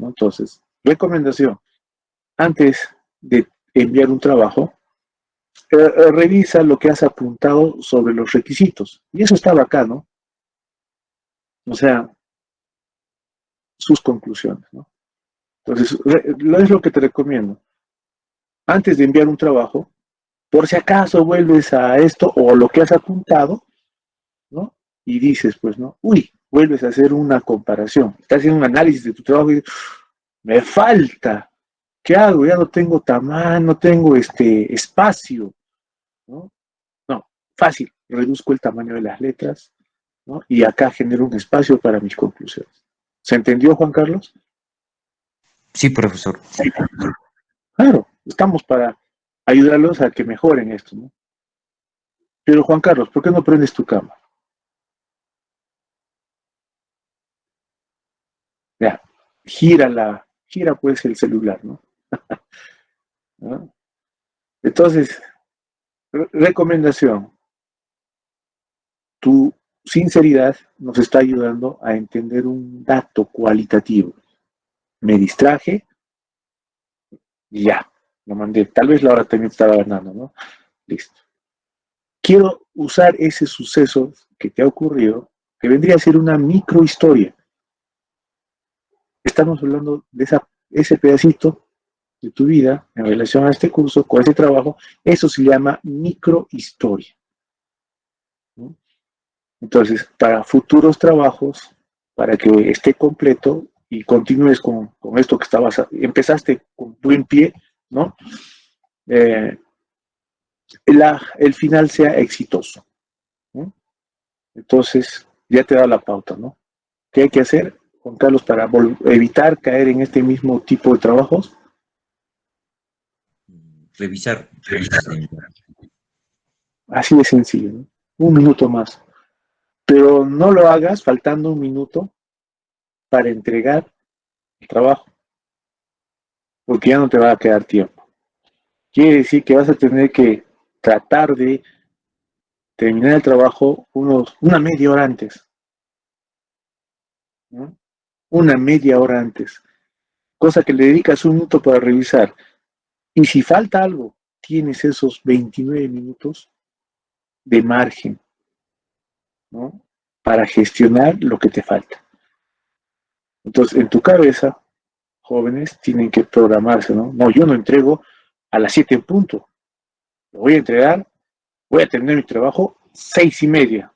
¿no? Entonces, recomendación, antes de enviar un trabajo, revisa lo que has apuntado sobre los requisitos. Y eso está acá, ¿no? O sea, sus conclusiones, ¿no? Entonces, es lo que te recomiendo. Antes de enviar un trabajo, por si acaso vuelves a esto o lo que has apuntado, ¿no? Y dices, pues, ¿no? Uy, vuelves a hacer una comparación. Estás haciendo un análisis de tu trabajo y dices, me falta. ¿Qué hago? Ya no tengo tamaño, no tengo espacio, ¿no? No, fácil. Reduzco el tamaño de las letras, ¿no? Y acá genero un espacio para mis conclusiones. ¿Se entendió, Juan Carlos? Sí, profesor. Sí. Claro, estamos para ayudarlos a que mejoren esto, ¿no? Pero Juan Carlos, ¿por qué no prendes tu cámara? Ya, gira pues el celular, ¿no? ¿No? Entonces, recomendación, tu sinceridad nos está ayudando a entender un dato cualitativo. Me distraje y ya, lo mandé. Tal vez la hora también estaba ganando, ¿no? Listo. Quiero usar ese suceso que te ha ocurrido, que vendría a ser una microhistoria. Estamos hablando de ese pedacito de tu vida en relación a este curso, con ese trabajo, eso se llama microhistoria, ¿no? Entonces, para futuros trabajos, para que esté completo y continúes con esto que empezaste con buen pie, ¿no? Eh, el final sea exitoso, ¿no? Entonces, ya te da la pauta, ¿no? ¿Qué hay que hacer, Juan Carlos, para evitar caer en este mismo tipo de trabajos? Revisar antes de enviar. Así de sencillo, ¿no? Un minuto más. Pero no lo hagas faltando un minuto para entregar el trabajo, porque ya no te va a quedar tiempo. Quiere decir que vas a tener que tratar de terminar el trabajo una media hora antes, ¿no? Una media hora antes, cosa que le dedicas un minuto para revisar. Y si falta algo, tienes esos 29 minutos de margen, ¿no? Para gestionar lo que te falta. Entonces, en tu cabeza, jóvenes tienen que programarse, ¿no? No, yo no entrego a las 7 en punto. Lo voy a entregar, voy a terminar mi trabajo 6:30.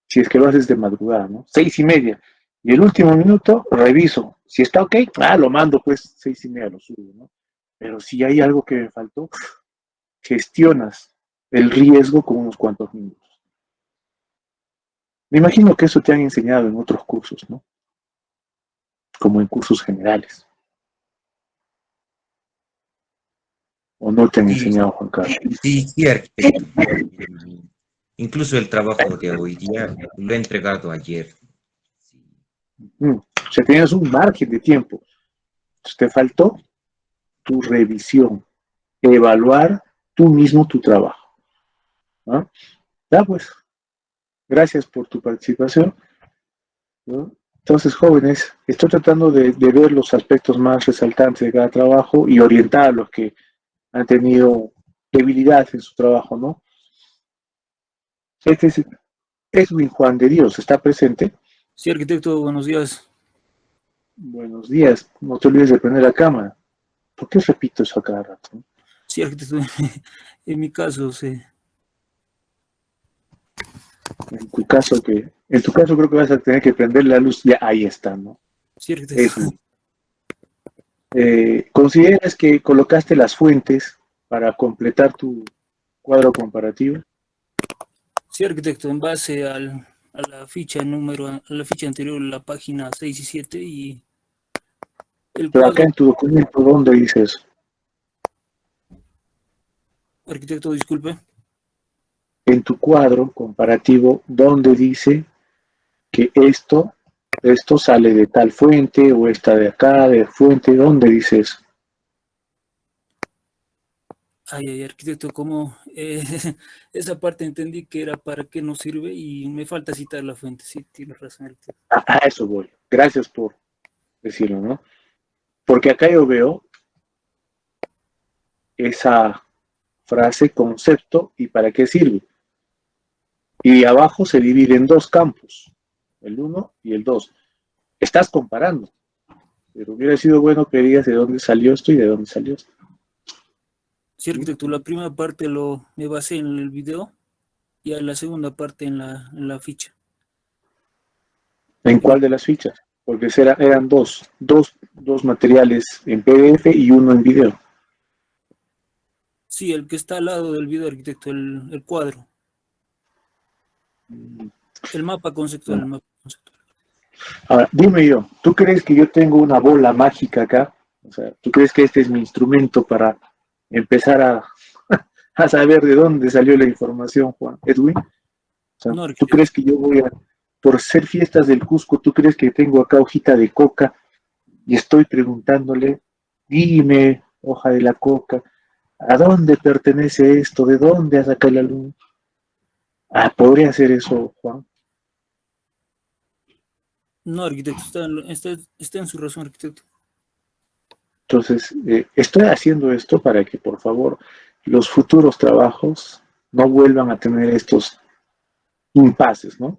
Si es que lo haces de madrugada, ¿no? 6:30. Y el último minuto reviso. Si está ok, lo mando, pues 6:30 lo subo, ¿no? Pero si hay algo que me faltó, gestionas el riesgo con unos cuantos minutos. Me imagino que eso te han enseñado en otros cursos, ¿no? Como en cursos generales. ¿O no te han Sí, enseñado, Juan Carlos? sí, sí, arquitecto. Incluso el trabajo de hoy día lo he entregado ayer. Sí. O sea, tenías un margen de tiempo. Entonces, te faltó tu revisión, evaluar tú mismo tu trabajo, ¿no? Ya pues, gracias por tu participación, ¿no? Entonces, jóvenes, estoy tratando de ver los aspectos más resaltantes de cada trabajo y orientar a los que han tenido debilidad en su trabajo, ¿no? Este es Edwin Juan de Dios, ¿está presente? Sí, arquitecto, buenos días. Buenos días, no te olvides de prender la cámara. ¿Por qué repito eso a cada rato? Sí, arquitecto, en mi caso, sí. En tu caso creo que vas a tener que prender la luz, ya ahí está, ¿no? Sí, arquitecto. Edwin. ¿Consideras que colocaste las fuentes para completar tu cuadro comparativo? Sí, arquitecto, en base a la ficha a la ficha anterior, la página 6 y 7 y el Pero acá cuadro, en tu documento, ¿dónde dice eso? arquitecto, disculpe. En tu cuadro comparativo, ¿dónde dice que esto sale de tal fuente o esta de acá, de fuente? ¿Dónde dice eso? Ay, arquitecto, como esa parte entendí que era para qué nos sirve y me falta citar la fuente. Sí, tiene razón, arquitecto. A eso voy. Gracias por decirlo, ¿no? Porque acá yo veo esa frase, concepto y para qué sirve. Y abajo se divide en dos campos, el 1 y el 2. Estás comparando, pero hubiera sido bueno que digas de dónde salió esto y de dónde salió esto. Sí, arquitecto, la primera parte me basé en el video y a la segunda parte en la ficha. ¿En cuál de las fichas? Porque eran dos materiales en PDF y uno en video. Sí, el que está al lado del video, arquitecto, el cuadro. El mapa conceptual, el mapa conceptual. Ahora, dime yo, ¿tú crees que yo tengo una bola mágica acá? O sea, ¿tú crees que este es mi instrumento para empezar a saber de dónde salió la información, Juan Edwin? O sea, No, ¿tú crees arquitecto. que yo por ser fiestas del Cusco, tú crees que tengo acá hojita de coca y estoy preguntándole, dime, hoja de la coca, ¿a dónde pertenece esto? ¿De dónde ha sacado la luz? Ah, podría hacer eso, Juan. No, arquitecto, está en su razón, arquitecto. Entonces, estoy haciendo esto para que, por favor, los futuros trabajos no vuelvan a tener estos impases, ¿no?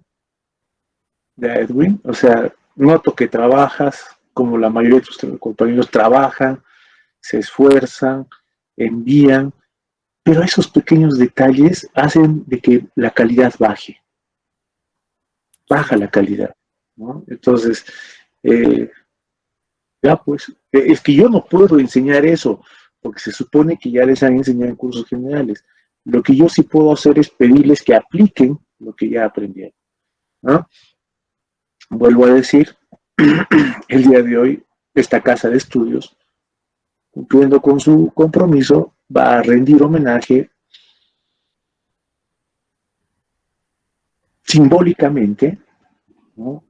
De Edwin, o sea, noto que trabajas como la mayoría de tus compañeros trabajan, se esfuerzan, envían, pero esos pequeños detalles hacen de que la calidad baja la calidad, ¿no? Entonces, eh, ya pues, es que yo no puedo enseñar eso, porque se supone que ya les han enseñado en cursos generales. Lo que yo sí puedo hacer es pedirles que apliquen lo que ya aprendieron, ¿no? Vuelvo a decir, el día de hoy, esta casa de estudios, cumpliendo con su compromiso, va a rendir homenaje simbólicamente, ¿no?,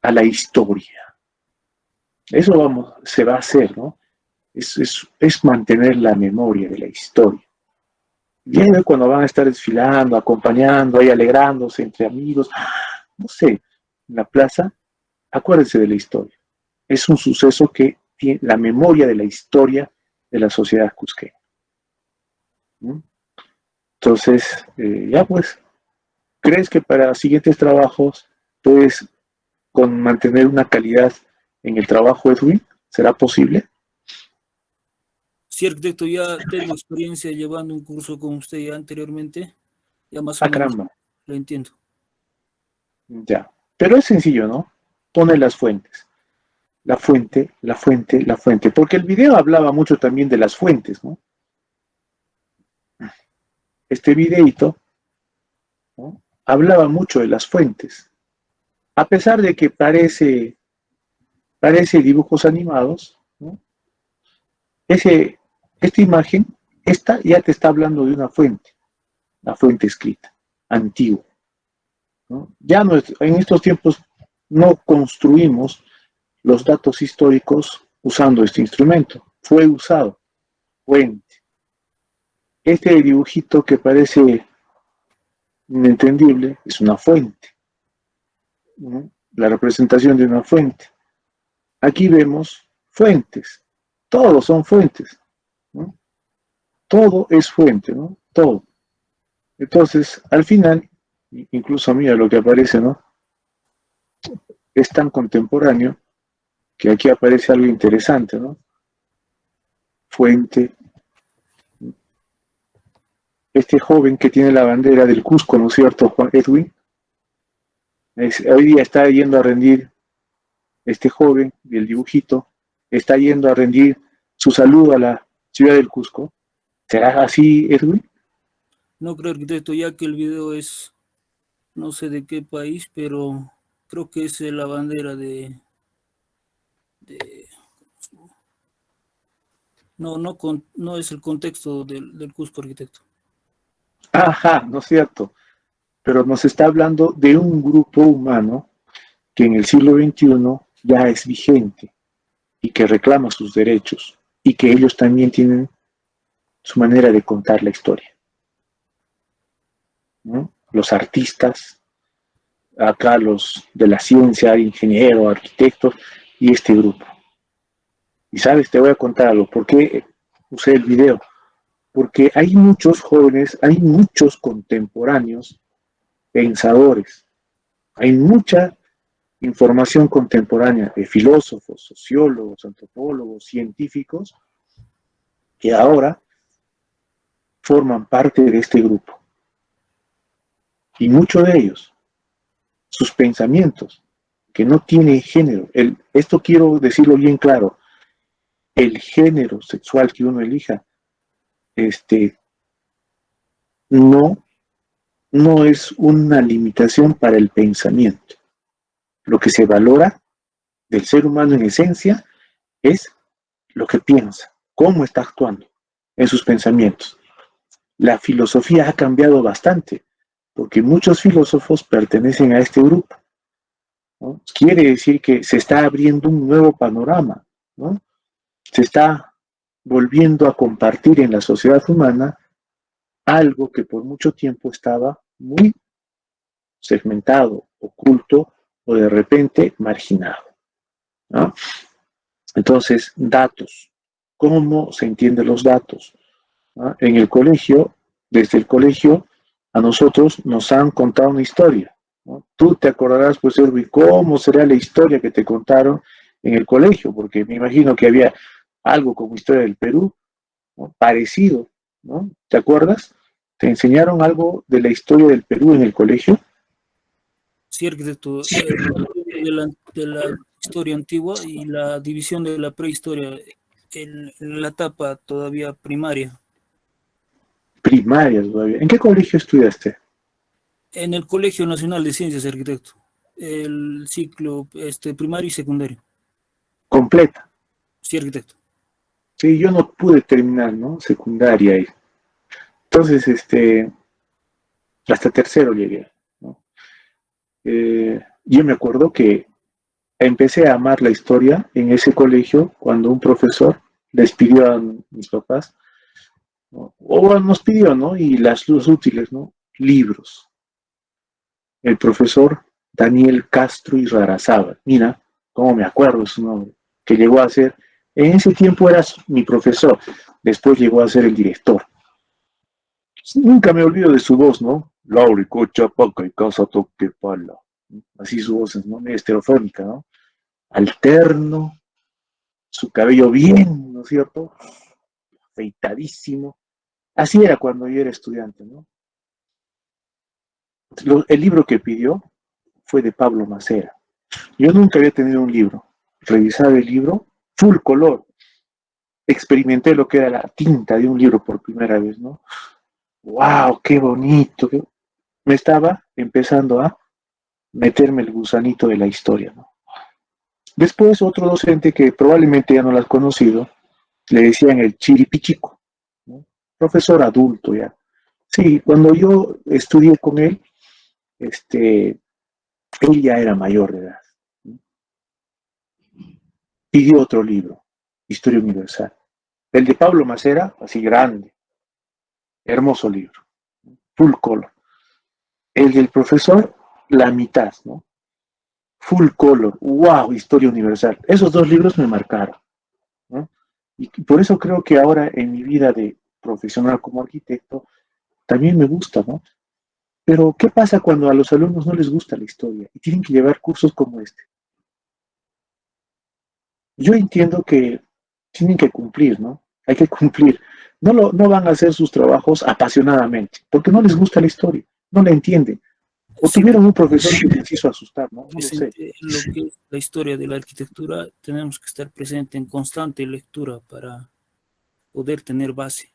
a la historia. Eso se va a hacer, ¿no? Es mantener la memoria de la historia. Y ahí cuando van a estar desfilando, acompañando, ahí alegrándose entre amigos, no sé, en la plaza, acuérdense de la historia. Es un suceso que tiene la memoria de la historia de la sociedad cusqueña, ¿no? Entonces, ya pues, ¿crees que para siguientes trabajos puedes mantener una calidad en el trabajo, Edwin? ¿Será posible? Sí, arquitecto, ya tengo experiencia llevando un curso con usted ya anteriormente. Ya más o Ah, menos caramba, lo entiendo. ya. Pero es sencillo, ¿no? Pone las fuentes. La fuente, la fuente, la fuente. Porque el video hablaba mucho también de las fuentes, ¿no? Este videito, ¿no?, hablaba mucho de las fuentes. A pesar de que parece dibujos animados, ¿no? Ese, esta imagen, esta ya te está hablando de una fuente, la fuente escrita, antigua, ¿no? Ya no en estos tiempos no construimos los datos históricos usando este instrumento. Fue usado, fuente. Este dibujito que parece inentendible es una fuente, ¿no?, la representación de una fuente. Aquí vemos fuentes, todos son fuentes, ¿no? Todo es fuente, ¿no? Todo. Entonces, al final, incluso mira lo que aparece, ¿no? Es tan contemporáneo que aquí aparece algo interesante, ¿no? Fuente. Este joven que tiene la bandera del Cusco, ¿no es cierto, Juan Edwin? Hoy día está yendo a rendir, este joven del dibujito, está yendo a rendir su saludo a la ciudad del Cusco. ¿Será así, Edwin? No creo, arquitecto, ya que el video es, no sé de qué país, pero creo que es la bandera de no es el contexto del Cusco, arquitecto. Ajá, ¿no es cierto? Pero nos está hablando de un grupo humano que en el siglo XXI ya es vigente y que reclama sus derechos y que ellos también tienen su manera de contar la historia, ¿no? Los artistas, acá los de la ciencia, ingenieros, arquitectos y este grupo. Y sabes, te voy a contar algo. ¿Por qué usé el video? Porque hay muchos jóvenes, hay muchos contemporáneos pensadores, hay mucha información contemporánea de filósofos, sociólogos, antropólogos, científicos, que ahora forman parte de este grupo. Y muchos de ellos, sus pensamientos, que no tienen género, esto quiero decirlo bien claro, el género sexual que uno elija, no, no es una limitación para el pensamiento. Lo que se valora del ser humano en esencia es lo que piensa, cómo está actuando en sus pensamientos. La filosofía ha cambiado bastante, porque muchos filósofos pertenecen a este grupo, ¿no? Quiere decir que se está abriendo un nuevo panorama, ¿no? Se está volviendo a compartir en la sociedad humana algo que por mucho tiempo estaba muy segmentado, oculto o de repente marginado, ¿no? Entonces, datos. ¿Cómo se entienden los datos? ¿No? En el colegio, desde el colegio, a nosotros nos han contado una historia, ¿no? Tú te acordarás, pues, Erwin, cómo será la historia que te contaron en el colegio, porque me imagino que había algo como historia del Perú, ¿no? Parecido, ¿no? ¿Te acuerdas? ¿Te enseñaron algo de la historia del Perú en el colegio? Sí, arquitecto, de la historia antigua y la división de la prehistoria en la etapa todavía primaria. Primaria todavía. ¿En qué colegio estudiaste? En el Colegio Nacional de Ciencias, arquitecto, el ciclo primario y secundario. Completa. Sí, arquitecto. Sí, yo no pude terminar, ¿no? Secundaria ahí. Entonces, hasta tercero llegué, ¿no? Yo me acuerdo que empecé a amar la historia en ese colegio cuando un profesor les pidió a mis papás, ¿no? O nos pidió, ¿no? Y los útiles, ¿no? Libros. El profesor Daniel Castro y Rarazábal, mira, cómo me acuerdo su nombre, que llegó a ser, en ese tiempo era mi profesor, después llegó a ser el director. Nunca me olvido de su voz, ¿no? Lauricocha, paca y casa toque pala. Así su voz, ¿no? Medio estereofónica, ¿no? Alterno, su cabello bien, ¿no es cierto? Afeitadísimo. Así era cuando yo era estudiante, ¿no? El libro que pidió fue de Pablo Macera. Yo nunca había tenido un libro. Revisaba el libro, full color. Experimenté lo que era la tinta de un libro por primera vez, ¿no? ¡Wow! ¡Qué bonito! Me estaba empezando a meterme el gusanito de la historia, ¿no? Después otro docente que probablemente ya no lo has conocido, le decían el chiripichico, ¿no? Profesor adulto ya. Sí, cuando yo estudié con él, él ya era mayor de edad, ¿no? Pidió otro libro, Historia Universal. El de Pablo Macera, así grande, hermoso libro, full color. El del profesor, la mitad, ¿no? Full color, wow, Historia Universal. Esos dos libros me marcaron, ¿no? Y por eso creo que ahora en mi vida de profesional como arquitecto, también me gusta, ¿no? Pero, ¿qué pasa cuando a los alumnos no les gusta la historia y tienen que llevar cursos como este? Yo entiendo que tienen que cumplir, ¿no? Hay que cumplir. No van a hacer sus trabajos apasionadamente, porque no les gusta la historia, no la entienden. O Sí, tuvieron un profesor que les hizo asustar, ¿no? No lo sé. presente en lo que es la historia de la arquitectura, tenemos que estar presente en constante lectura para poder tener base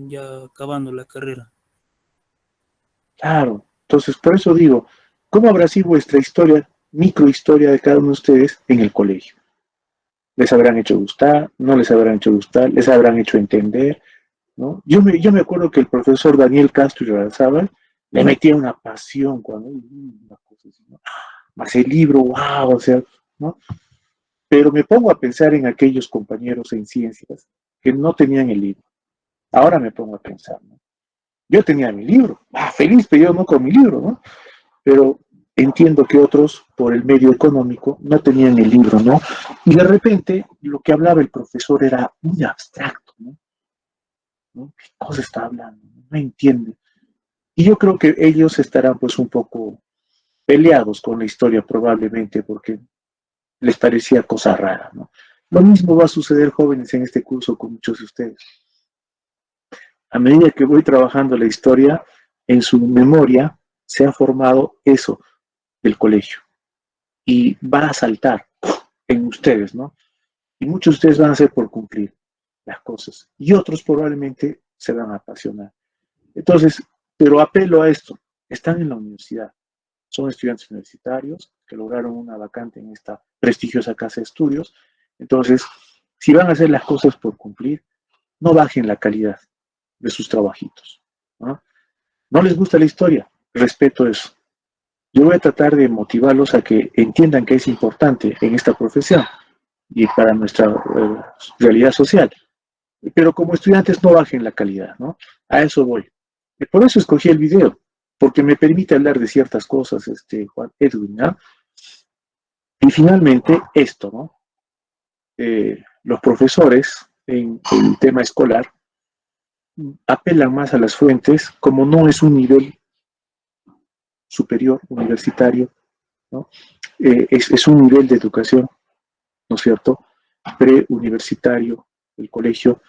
ya acabando la carrera. Claro. Entonces, por eso digo, ¿cómo habrá sido vuestra historia, microhistoria de cada uno de ustedes en el colegio? ¿Les habrán hecho gustar? ¿No les habrán hecho gustar? ¿Les habrán hecho entender? ¿No? Yo me acuerdo que el profesor Daniel Castro y Larrazábal le metía una pasión cuando una cosa así, ¿no? Más el libro, wow, o sea, ¿no? Pero me pongo a pensar en aquellos compañeros en ciencias que no tenían el libro. Ahora me pongo a pensar, ¿no? Yo tenía mi libro, feliz, pero yo no con mi libro, ¿no? Pero Entiendo que otros, por el medio económico, no tenían el libro, ¿no? Y de repente, lo que hablaba el profesor era muy abstracto, ¿no? ¿No? ¿Qué cosa está hablando? No entiende. Y yo creo que ellos estarán pues un poco peleados con la historia probablemente porque les parecía cosa rara, ¿no? Lo mismo va a suceder, jóvenes, en este curso con muchos de ustedes. A medida que voy trabajando la historia, en su memoria se ha formado eso del colegio y va a saltar en ustedes, ¿no? Y muchos de ustedes van a hacer por cumplir las cosas y otros probablemente se van a apasionar. Entonces, pero apelo a esto, están en la universidad, son estudiantes universitarios que lograron una vacante en esta prestigiosa casa de estudios, entonces, si van a hacer las cosas por cumplir, no bajen la calidad de sus trabajitos, ¿no? ¿No les gusta la historia? Respeto eso. Yo voy a tratar de motivarlos a que entiendan que es importante en esta profesión y para nuestra realidad social. Pero como estudiantes no bajen la calidad, ¿no? A eso voy. Por eso escogí el video, porque me permite hablar de ciertas cosas, Juan Edwin, ¿no? Y finalmente esto, ¿no? Los profesores en el tema escolar apelan más a las fuentes, como no es un nivel superior, universitario, ¿no? Es un nivel de educación, ¿no es cierto? Preuniversitario, el colegio.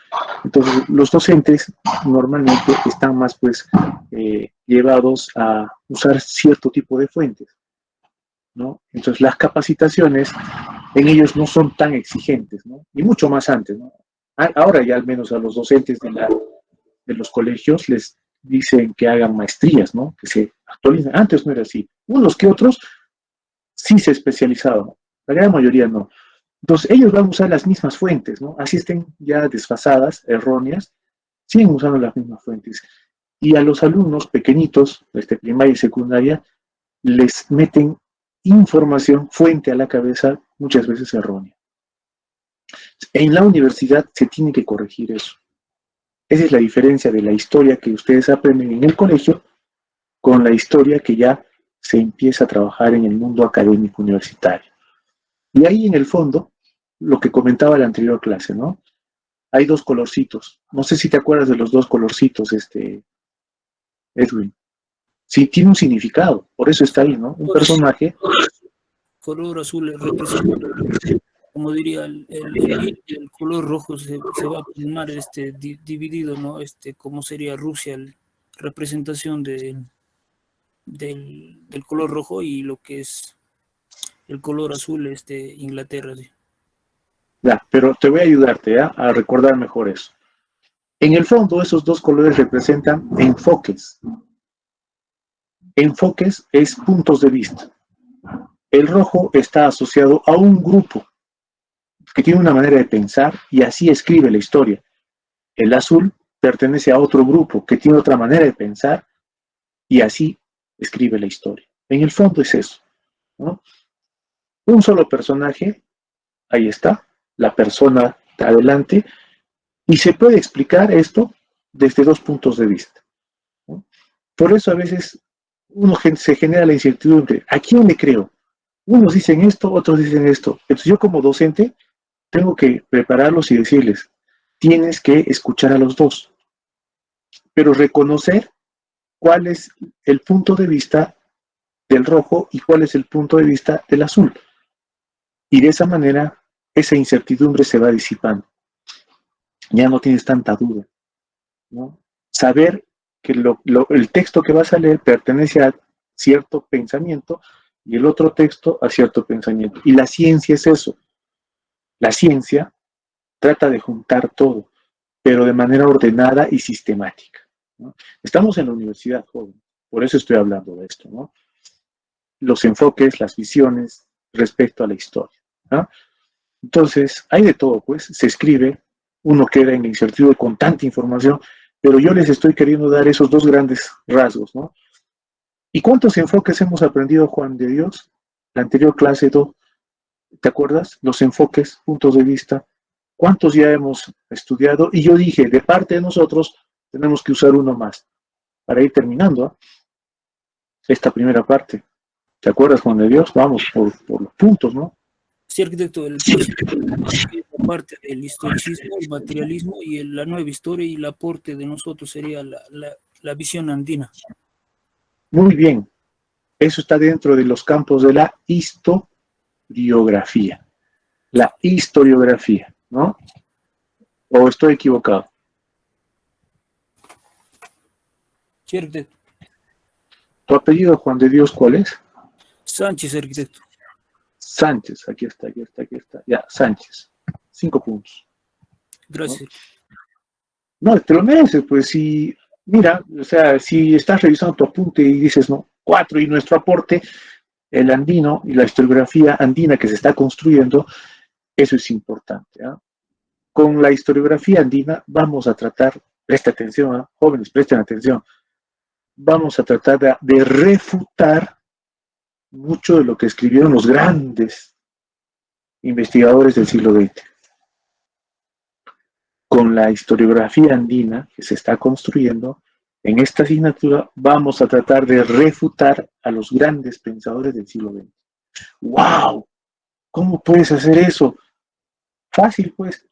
Entonces, los docentes normalmente están más, pues, llevados a usar cierto tipo de fuentes, ¿no? Entonces, las capacitaciones en ellos no son tan exigentes, ¿no? Y mucho más antes, ¿no? Ahora ya al menos a los docentes de los colegios les dicen que hagan maestrías, ¿no? Que se actualicen. Antes no era así. Unos que otros sí se especializaban, la gran mayoría no. Entonces, ellos van a usar las mismas fuentes, ¿no? Así estén ya desfasadas, erróneas, siguen usando las mismas fuentes. Y a los alumnos pequeñitos, primaria y secundaria, les meten información, fuente a la cabeza, muchas veces errónea. En la universidad se tiene que corregir eso. Esa es la diferencia de la historia que ustedes aprenden en el colegio con la historia que ya se empieza a trabajar en el mundo académico universitario. Y ahí en el fondo, lo que comentaba la anterior clase, ¿no? Hay dos colorcitos. No sé si te acuerdas de los dos colorcitos, Edwin. Sí, tiene un significado, por eso está ahí, ¿no? Un personaje. Color azul representa, como diría el color rojo se va a plasmar dividido, ¿no? Como sería Rusia, representación del color rojo, y lo que es el color azul, Inglaterra. ¿Sí? Ya, pero te voy a ayudarte, ¿ya? A recordar mejor eso. En el fondo, esos dos colores representan enfoques. Enfoques es puntos de vista. El rojo está asociado a un grupo que tiene una manera de pensar y así escribe la historia. El azul pertenece a otro grupo que tiene otra manera de pensar y así escribe la historia. En el fondo es eso, ¿no? Un solo personaje, ahí está, la persona de adelante, y se puede explicar esto desde dos puntos de vista, ¿no? Por eso a veces se genera la incertidumbre. ¿A quién le creo? Unos dicen esto, otros dicen esto. Entonces yo como docente tengo que prepararlos y decirles, tienes que escuchar a los dos, pero reconocer cuál es el punto de vista del rojo y cuál es el punto de vista del azul. Y de esa manera, esa incertidumbre se va disipando. Ya no tienes tanta duda, ¿no? Saber que el texto que vas a leer pertenece a cierto pensamiento y el otro texto a cierto pensamiento. Y la ciencia es eso. La ciencia trata de juntar todo, pero de manera ordenada y sistemática, ¿no? Estamos en la universidad, joven, por eso estoy hablando de esto, ¿no? Los enfoques, las visiones respecto a la historia, ¿no? Entonces, hay de todo, pues, se escribe, uno queda en la incertidumbre con tanta información, pero yo les estoy queriendo dar esos dos grandes rasgos, ¿no? ¿Y cuántos enfoques hemos aprendido, Juan de Dios? La anterior clase, ¿te acuerdas? Los enfoques, puntos de vista, ¿cuántos ya hemos estudiado? Y yo dije, de parte de nosotros, tenemos que usar uno más para ir terminando, ¿eh? Esta primera parte. ¿Te acuerdas, Juan de Dios? Vamos por los puntos, ¿no? Sí, arquitecto, el positivismo es la parte del historicismo, el materialismo y la nueva historia, y el aporte de nosotros sería la visión andina. Muy bien. Eso está dentro de los campos de la historiografía. La historiografía, ¿no? ¿O estoy equivocado? Sí, arquitecto. ¿Tu apellido, Juan de Dios, cuál es? Sánchez, arquitecto. Sánchez, aquí está. Ya, Sánchez. 5 puntos. Gracias. No, te lo mereces, pues si, mira, o sea, si estás revisando tu apunte y dices, no, 4, y nuestro aporte, el andino y la historiografía andina que se está construyendo, eso es importante. ¿Eh? Con la historiografía andina vamos a tratar, presta atención, ¿eh? Jóvenes, presten atención, vamos a tratar de refutar mucho de lo que escribieron los grandes investigadores del siglo XX. Con la historiografía andina que se está construyendo, en esta asignatura vamos a tratar de refutar a los grandes pensadores del siglo XX. ¡Wow! ¿Cómo puedes hacer eso? Fácil, pues.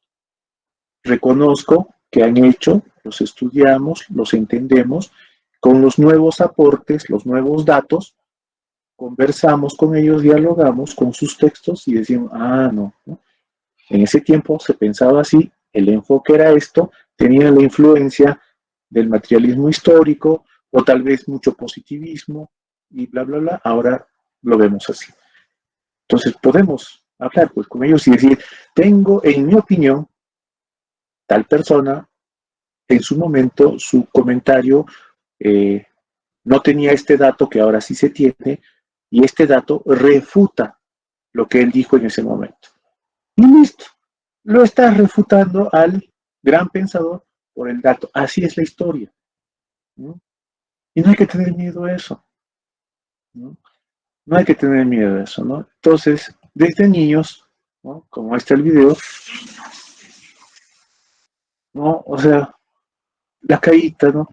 Reconozco que han hecho, los estudiamos, los entendemos, con los nuevos aportes, los nuevos datos, conversamos con ellos, dialogamos con sus textos y decimos, no. En ese tiempo se pensaba así, el enfoque era esto, tenía la influencia del materialismo histórico o tal vez mucho positivismo y bla, bla, bla. Ahora lo vemos así. Entonces podemos hablar pues con ellos y decir, tengo en mi opinión, tal persona, en su momento, su comentario no tenía este dato que ahora sí se tiene y este dato refuta lo que él dijo en ese momento. Y listo. Lo estás refutando al gran pensador por el dato. Así es la historia. ¿No? Y no hay que tener miedo a eso. ¿No? No hay que tener miedo a eso, ¿no? Entonces, desde niños, ¿no? Como está el video, ¿no? O sea, la carita, ¿no?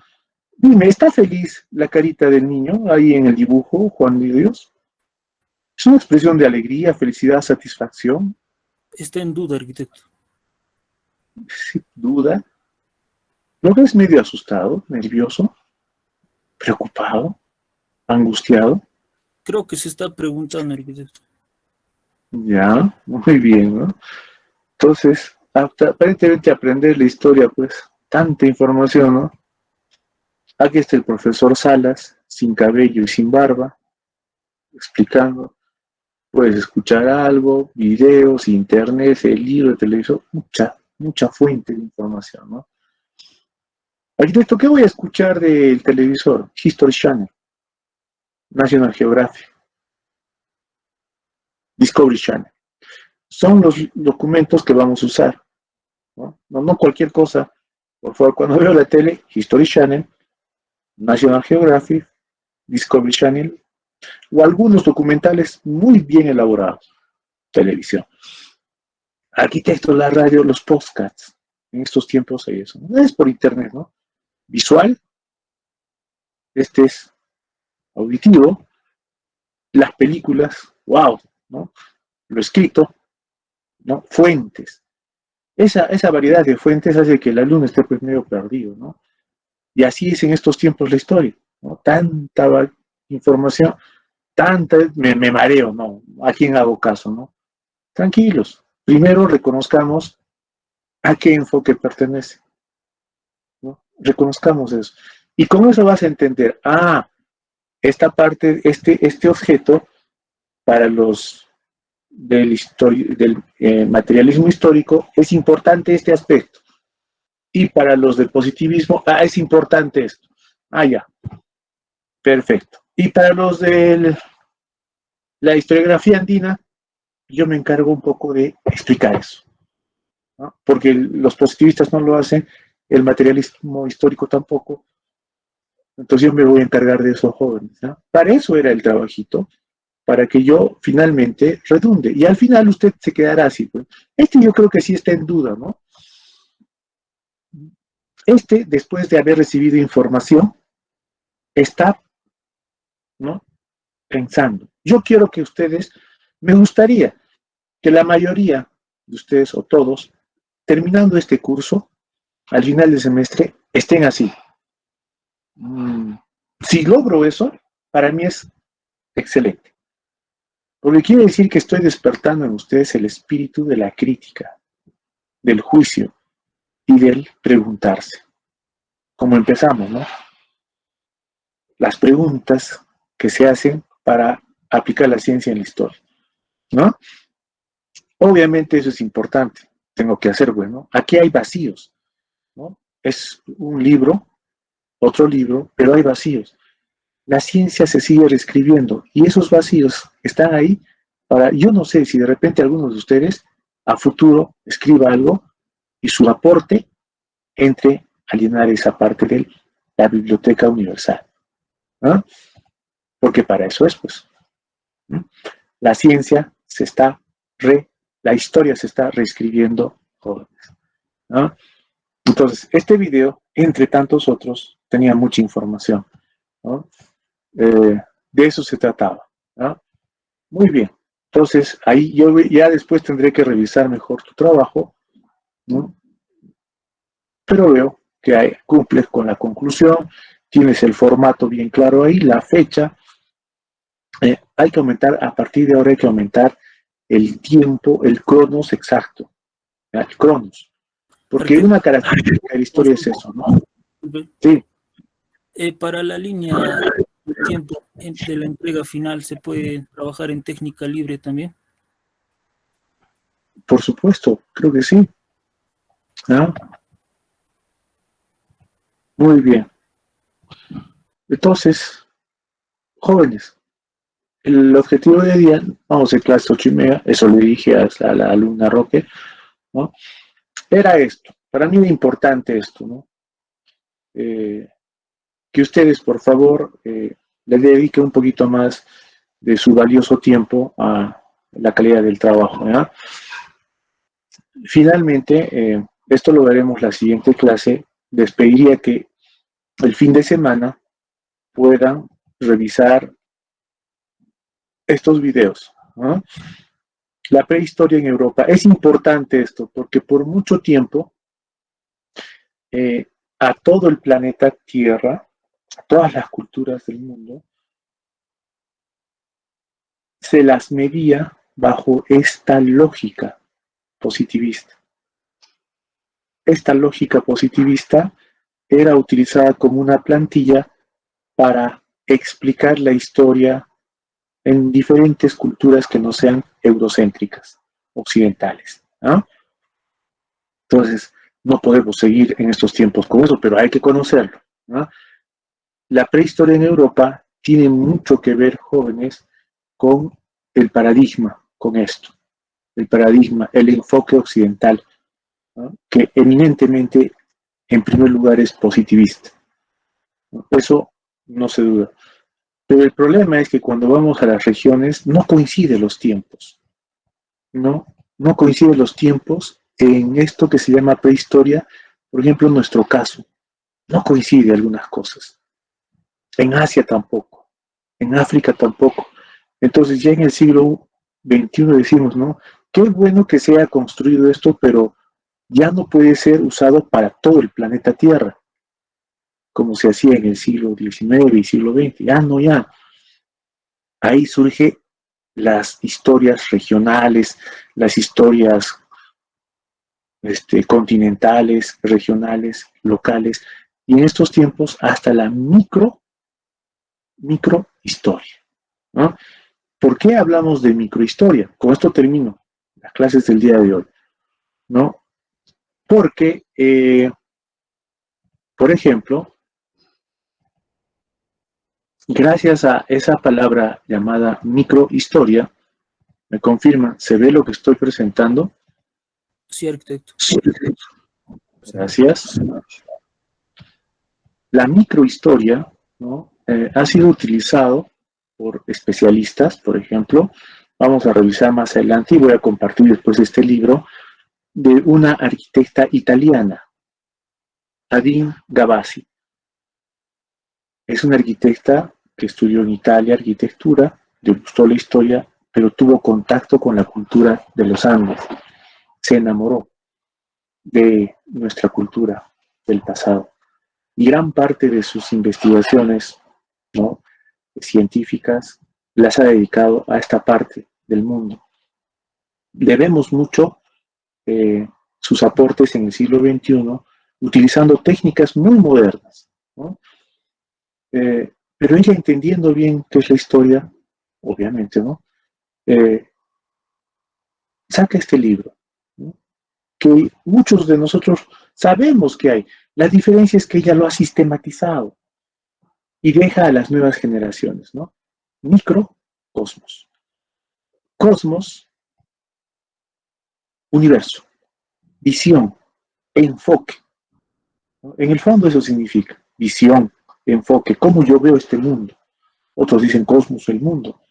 Dime, ¿está feliz la carita del niño ahí en el dibujo, Juan de Dios? ¿Es una expresión de alegría, felicidad, satisfacción? Está en duda, arquitecto. Sin duda. ¿Lo ves medio asustado, nervioso, preocupado, angustiado? Creo que se está preguntando, arquitecto. Ya, muy bien, ¿no? Entonces, aparentemente aprender la historia, pues, tanta información, ¿no? Aquí está el profesor Salas, sin cabello y sin barba, explicando. Puedes escuchar algo, videos, internet, el libro, el televisor, mucha fuente de información, ¿no? Arquitecto, ¿qué voy a escuchar del televisor? History Channel, National Geographic, Discovery Channel. Son los documentos que vamos a usar, ¿no? No cualquier cosa. Por favor, cuando veo la tele, History Channel, National Geographic, Discovery Channel, o algunos documentales muy bien elaborados, televisión. Arquitectos, la radio, los podcasts. En estos tiempos hay eso. No es por internet, ¿no? Visual, este es auditivo, las películas, wow, ¿no? Lo escrito, ¿no? Fuentes. Esa variedad de fuentes hace que el alumno esté pues medio perdido, ¿no? Y así es en estos tiempos la historia, ¿no? Tanta información, me mareo, ¿no? ¿A quién hago caso, no? Tranquilos. Primero reconozcamos a qué enfoque pertenece, ¿no? Reconozcamos eso. Y con eso vas a entender, esta parte, este objeto, para los del materialismo histórico, es importante este aspecto. Y para los del positivismo, es importante esto. Ya, perfecto. Y para los de la historiografía andina, yo me encargo un poco de explicar eso, ¿no? Porque los positivistas no lo hacen, el materialismo histórico tampoco, entonces yo me voy a encargar de esos jóvenes, ¿no? Para eso era el trabajito, para que yo finalmente redunde, y al final usted se quedará así, pues. Yo creo que sí está en duda, ¿no? Después de haber recibido información, está, ¿no? pensando. Yo quiero que ustedes, me gustaría que la mayoría de ustedes o todos, terminando este curso, al final del semestre, estén así. Si logro eso, para mí es excelente. Porque quiere decir que estoy despertando en ustedes el espíritu de la crítica, del juicio y del preguntarse. Como empezamos, ¿no? Las preguntas que se hacen para aplicar la ciencia en la historia, ¿no? Obviamente eso es importante. Tengo que hacer, bueno, aquí hay vacíos, ¿no? Es un libro, otro libro, pero hay vacíos. La ciencia se sigue reescribiendo y esos vacíos están ahí para, yo no sé si de repente algunos de ustedes a futuro escriba algo y su aporte entre a llenar esa parte de la biblioteca universal, ¿no? Porque para eso es, pues, ¿no? La ciencia se está la historia se está reescribiendo, jóvenes, ¿no? Entonces, este video, entre tantos otros, tenía mucha información, ¿no? De eso se trataba, ¿no? Muy bien. Entonces, ahí yo ya después tendré que revisar mejor tu trabajo, ¿no? Pero veo que cumples con la conclusión, tienes el formato bien claro ahí, la fecha. Hay que aumentar, a partir de ahora hay que aumentar el tiempo, el cronos exacto, ¿ya? El cronos. Porque una característica de la historia es eso, ¿no? Sí. Para la línea de tiempo de la entrega final, ¿se puede trabajar en técnica libre también? Por supuesto, creo que sí. ¿Ah? Muy bien. Entonces, jóvenes, el objetivo de día, vamos a hacer clase 8:30, eso le dije a la alumna Roque, ¿no? Era esto, para mí era importante esto, ¿no? Que ustedes, por favor, le dediquen un poquito más de su valioso tiempo a la calidad del trabajo, ¿ya? Finalmente, esto lo veremos la siguiente clase, les pediría que el fin de semana puedan revisar estos videos, ¿no? La prehistoria en Europa. Es importante esto porque por mucho tiempo a todo el planeta Tierra, a todas las culturas del mundo, se las medía bajo esta lógica positivista. Esta lógica positivista era utilizada como una plantilla para explicar la historia en diferentes culturas que no sean eurocéntricas, occidentales, ¿no? Entonces, no podemos seguir en estos tiempos con eso, pero hay que conocerlo, ¿no? La prehistoria en Europa tiene mucho que ver, jóvenes, con el paradigma, con esto, el paradigma, el enfoque occidental, ¿no? Que eminentemente, en primer lugar, es positivista, ¿no? Eso no se duda. Pero el problema es que cuando vamos a las regiones no coinciden los tiempos, ¿no? No coinciden los tiempos en esto que se llama prehistoria. Por ejemplo, en nuestro caso, no coincide algunas cosas. En Asia tampoco, en África tampoco. Entonces ya en el siglo XXI decimos, ¿no? Qué bueno que se haya construido esto, pero ya no puede ser usado para todo el planeta Tierra, como se hacía en el siglo XIX y siglo XX. Ya no, ya. Ahí surge las historias regionales, las historias continentales, regionales, locales, y en estos tiempos hasta la microhistoria, ¿no? ¿Por qué hablamos de microhistoria? Con esto termino las clases del día de hoy, ¿no? Porque, por ejemplo, gracias a esa palabra llamada microhistoria, me confirma, ¿se ve lo que estoy presentando? Sí, arquitecto. Gracias. La microhistoria, ¿no? Ha sido utilizado por especialistas, por ejemplo. Vamos a revisar más adelante y voy a compartir después este libro de una arquitecta italiana, Adine Gavassi. Es una arquitecta que estudió en Italia arquitectura le gustó la historia, pero tuvo contacto con la cultura de los Andes, se enamoró de nuestra cultura del pasado. Y gran parte de sus investigaciones, ¿no?, científicas las ha dedicado a esta parte del mundo. Debemos mucho sus aportes en el siglo XXI utilizando técnicas muy modernas, ¿no? Pero ella entendiendo bien qué es la historia, obviamente, ¿no? Saca este libro, ¿no?, que muchos de nosotros sabemos que hay. La diferencia es que ella lo ha sistematizado y deja a las nuevas generaciones, ¿no? Micro, cosmos. Cosmos, universo. Visión, enfoque, ¿no? En el fondo eso significa visión, enfoque, cómo yo veo este mundo. Otros dicen cosmos, el mundo.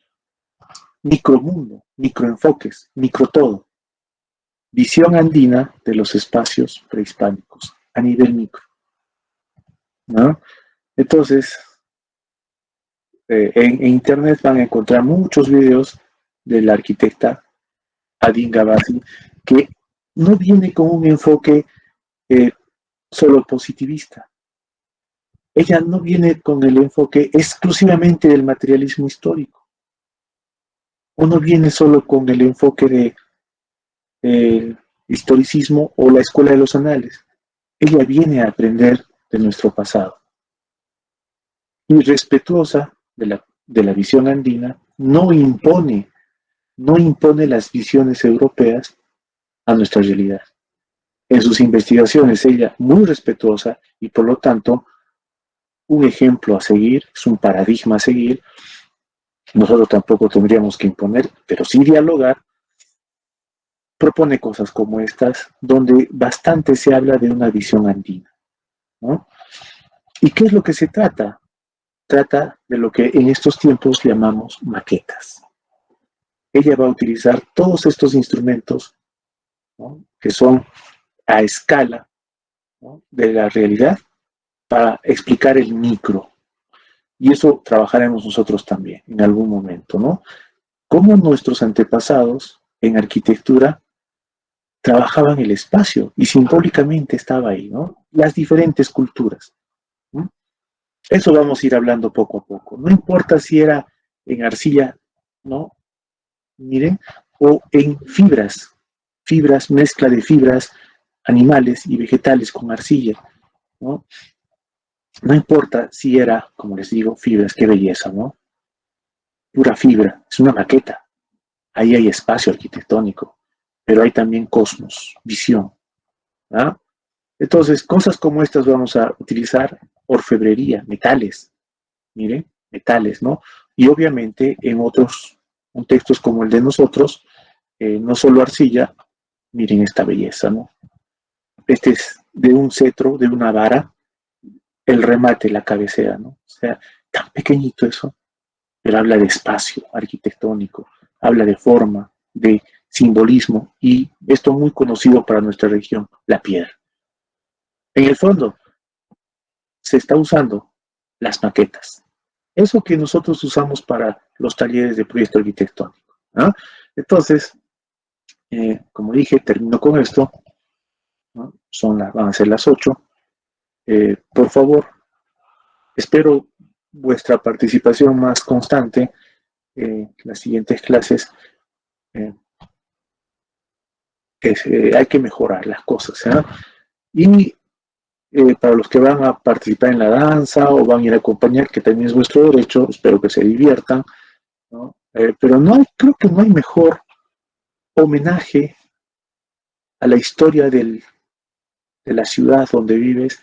Micromundo, microenfoques, micro todo. Visión andina de los espacios prehispánicos a nivel micro, ¿no? Entonces, en internet van a encontrar muchos videos de la arquitecta Adine Gabasi que no viene con un enfoque eh, solo positivista. Ella no viene con el enfoque exclusivamente del materialismo histórico, o no viene solo con el enfoque de historicismo o la escuela de los anales. Ella viene a aprender de nuestro pasado. Y respetuosa de la visión andina, no impone las visiones europeas a nuestra realidad. En sus investigaciones, ella muy respetuosa y por lo tanto un ejemplo a seguir, es un paradigma a seguir. Nosotros tampoco tendríamos que imponer, pero sí dialogar. Propone cosas como estas, donde bastante se habla de una visión andina, ¿no? ¿Y qué es lo que se trata? Trata de lo que en estos tiempos llamamos maquetas. Ella va a utilizar todos estos instrumentos, ¿no?, que son a escala, ¿no?, de la realidad para explicar el micro. Y eso trabajaremos nosotros también en algún momento, ¿no? Cómo nuestros antepasados en arquitectura trabajaban el espacio y simbólicamente estaba ahí, ¿no? Las diferentes culturas, ¿no? Eso vamos a ir hablando poco a poco. No importa si era en arcilla, ¿no?, miren, o en fibras, mezcla de fibras animales y vegetales con arcilla, ¿no? No importa si era, como les digo, fibras, qué belleza, ¿no? Pura fibra, es una maqueta. Ahí hay espacio arquitectónico, pero hay también cosmos, visión, ¿ah? Entonces, cosas como estas vamos a utilizar, orfebrería, metales, miren, metales, ¿no? Y obviamente en otros contextos como el de nosotros, no solo arcilla, miren esta belleza, ¿no? Este es de un cetro, de una vara, el remate, la cabecera, ¿no? O sea, tan pequeñito eso, pero habla de espacio arquitectónico, habla de forma, de simbolismo, y esto muy conocido para nuestra región, la piedra. En el fondo, se está usando las maquetas. Eso que nosotros usamos para los talleres de proyecto arquitectónico, ¿no? Entonces, como dije, termino con esto, ¿no? Van a ser las 8. Por favor, espero vuestra participación más constante en las siguientes clases. Hay que mejorar las cosas, ¿eh? Y para los que van a participar en la danza o van a ir a acompañar, que también es vuestro derecho, espero que se diviertan, ¿no? Pero creo que no hay mejor homenaje a la historia de la ciudad donde vives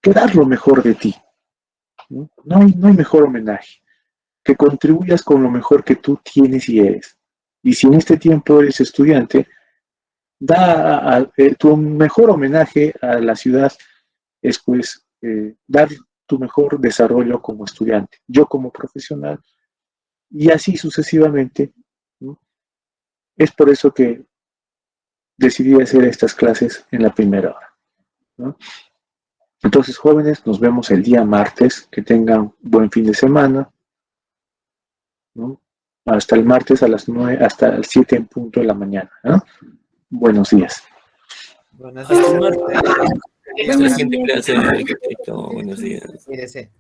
que dar lo mejor de ti, ¿no? No hay mejor homenaje, que contribuyas con lo mejor que tú tienes y eres. Y si en este tiempo eres estudiante, tu mejor homenaje a la ciudad es pues dar tu mejor desarrollo como estudiante, yo como profesional, y así sucesivamente, ¿no? Es por eso que decidí hacer estas clases en la primera hora, ¿no? Entonces, jóvenes, nos vemos el día martes, que tengan buen fin de semana, ¿no? Hasta el martes a las 9, hasta el 7 en punto de la mañana. ¿No? Buenos días. Buenos Hasta el días. martes. Excelente clase, arquitecto. Buenos días. Cuídese.